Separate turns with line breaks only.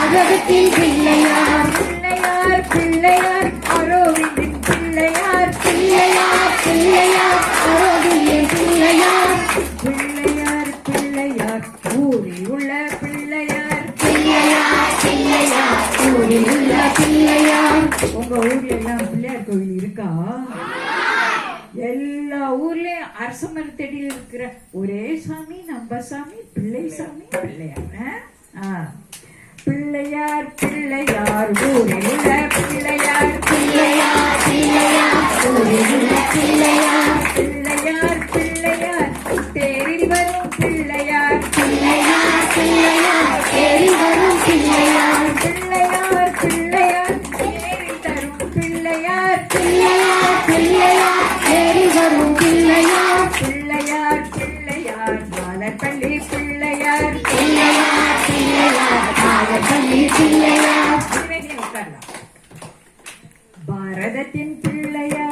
பாரதத்தின் பிள்ளையார்
பிள்ளையார் பிள்ளையார் ஆரோவிலின் பிள்ளையார்
பிள்ளையார் பிள்ளையார் ஆரோவிலின் பிள்ளையார்
பிள்ளையார் பிள்ளையார் ஊரில் உள்ள பிள்ளையார்
பிள்ளையார் பிள்ளையார் ஊரில் உள்ள பிள்ளையார்.
உங்க ஊர்ல எல்லாம் பிள்ளையார் கோவில் இருக்கா? எல்லா ஊர்லயும் அரச மரத்தடியில் இருக்கிற ஒரே சாமி நம்ம சாமி பிள்ளை சாமி பிள்ளையார். பிள்ளையார் பிள்ளையார் ஊரில் உள்ள பிள்ளையார்
பிள்ளையார் பிள்ளையார் ஊரில் உள்ள பிள்ளையார்
பிள்ளையார் பிள்ளையார் தேரில் வரும் பிள்ளையார்
பிள்ளையார் பிள்ளையார் தேடி வரும் பிள்ளையார்
பிள்ளையார் பிள்ளையார் தேரில் தரும் பிள்ளையார்
பிள்ளையார் பிள்ளையார் தேடி வரும் பிள்ளையார்
பிள்ளையார் பிள்ளையார் மாலப்பள்ளி பிள்ளையார்
பிள்ளையார் பிள்ளையார் பாரதப்பள்ளி பிள்ளையார்
உட்காரலாம். பாரதத்தின் பிள்ளையார்